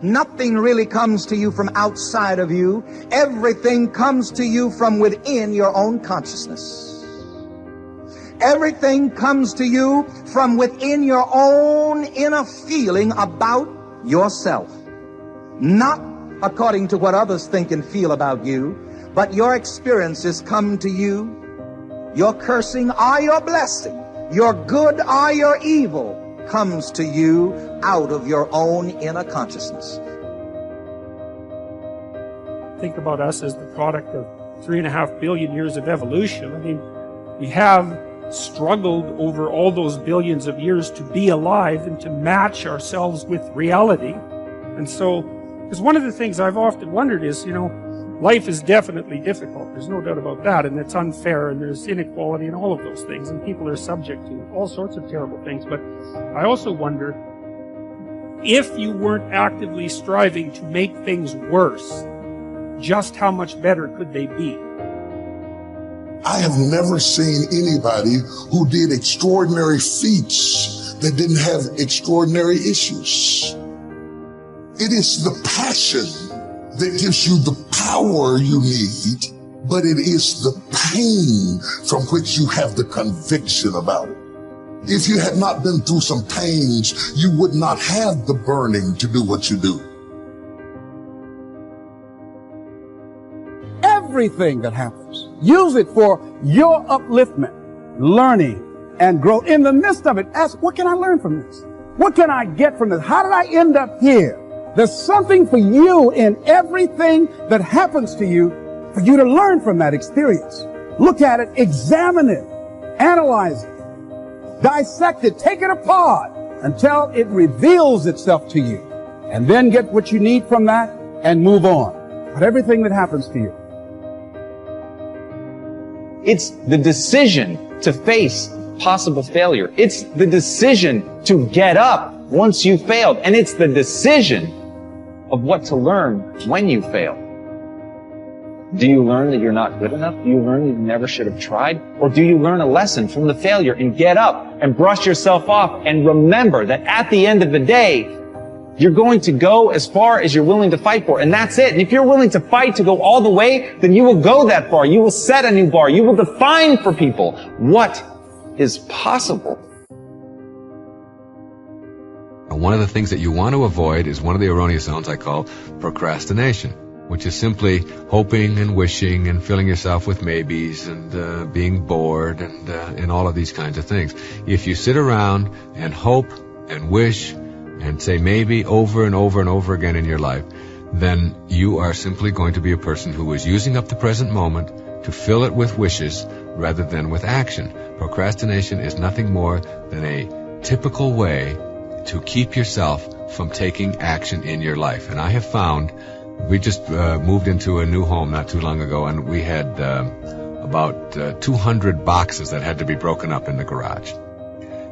Nothing really comes to you from outside of you. Everything comes to you from within your own consciousness. Everything comes to you from within your own inner feeling about yourself. Not according to what others think and feel about you, but your experiences come to you. Your cursing or your blessing, your good or your evil, comes to you out of your own inner consciousness. Think about us as the product of 3.5 billion years of evolution. I mean, we have struggled over all those billions of years to be alive and to match ourselves with reality. And so, because one of the things I've often wondered is, life is definitely difficult. There's no doubt about that. And it's unfair, and there's inequality and all of those things. And people are subject to all sorts of terrible things. But I also wonder, if you weren't actively striving to make things worse, just how much better could they be? I have never seen anybody who did extraordinary feats that didn't have extraordinary issues. It is the passion that gives you the power you need, but it is the pain from which you have the conviction about it. If you had not been through some pains, you would not have the burning to do what you do. Everything that happens, use it for your upliftment, learning, and growth. In the midst of it, ask, what can I learn from this? What can I get from this? How did I end up here? There's something for you in everything that happens to you for you to learn from that experience. Look at it, examine it, analyze it, dissect it, take it apart until it reveals itself to you. And then get what you need from that and move on. But everything that happens to you. It's the decision to face possible failure. It's the decision to get up once you failed. And it's the decision of what to learn when you fail. Do you learn that you're not good enough? Do you learn that you never should have tried? Or do you learn a lesson from the failure and get up and brush yourself off and remember that at the end of the day, you're going to go as far as you're willing to fight for, and that's it. And if you're willing to fight to go all the way, then you will go that far. You will set a new bar. You will define for people what is possible. One of the things that you want to avoid is one of the erroneous zones I call procrastination, which is simply hoping and wishing and filling yourself with maybes and being bored and all of these kinds of things. If you sit around and hope and wish and say maybe over and over and over again in your life, then you are simply going to be a person who is using up the present moment to fill it with wishes rather than with action. Procrastination is nothing more than a typical way to keep yourself from taking action in your life. And I have found, we just moved into a new home not too long ago, and we had about 200 boxes that had to be broken up in the garage.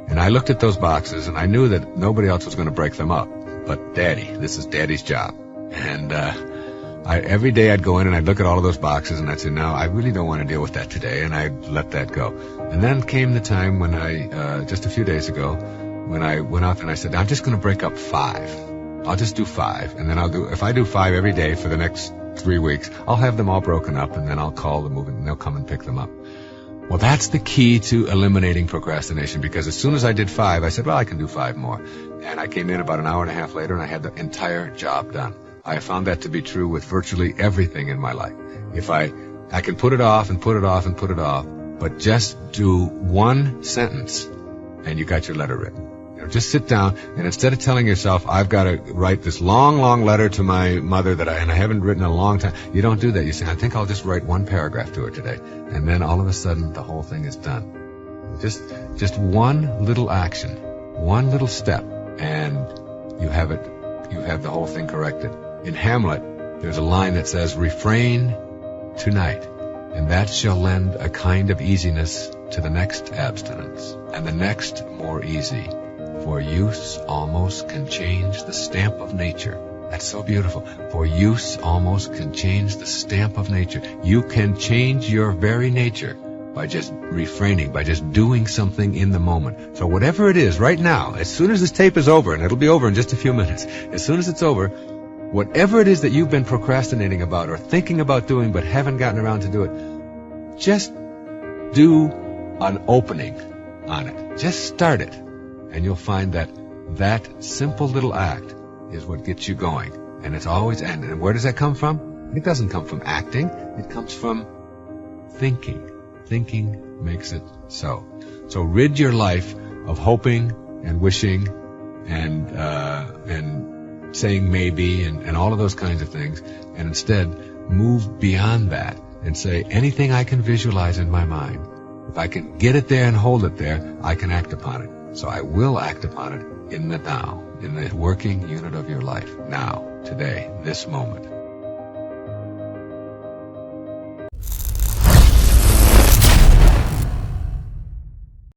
And I looked at those boxes, and I knew that nobody else was going to break them up. But Daddy, this is Daddy's job. And every day I'd go in and I'd look at all of those boxes, and I'd say, no, I really don't want to deal with that today, and I'd let that go. And then came the time when I, just a few days ago, when I went out and I said, I'm just going to break up 5. I'll just do 5. And then if I do 5 every day for the next 3 weeks, I'll have them all broken up, and then I'll call the movement and they'll come and pick them up. Well, that's the key to eliminating procrastination, because as soon as I did 5, I said, well, I can do 5 more. And I came in about an hour and a half later and I had the entire job done. I have found that to be true with virtually everything in my life. If I can put it off and put it off and put it off, but just do one sentence and you got your letter written. Just sit down, and instead of telling yourself, I've got to write this long, long letter to my mother and I haven't written in a long time, you don't do that. You say, I think I'll just write one paragraph to her today. And then all of a sudden, the whole thing is done. Just one little action, one little step, and you have the whole thing corrected. In Hamlet, there's a line that says, refrain tonight, and that shall lend a kind of easiness to the next abstinence, and the next more easy. For use almost can change the stamp of nature. That's so beautiful. For use almost can change the stamp of nature. You can change your very nature by just refraining, by just doing something in the moment. So whatever it is right now, as soon as this tape is over, and it'll be over in just a few minutes, as soon as it's over, whatever it is that you've been procrastinating about or thinking about doing but haven't gotten around to do it, just do an opening on it. Just start it. And you'll find that that simple little act is what gets you going. And it's always, and where does that come from? It doesn't come from acting. It comes from thinking. Thinking makes it so. So rid your life of hoping and wishing and saying maybe and all of those kinds of things, and instead move beyond that and say, anything I can visualize in my mind, if I can get it there and hold it there, I can act upon it. So I will act upon it in the now, in the working unit of your life, now, today, this moment.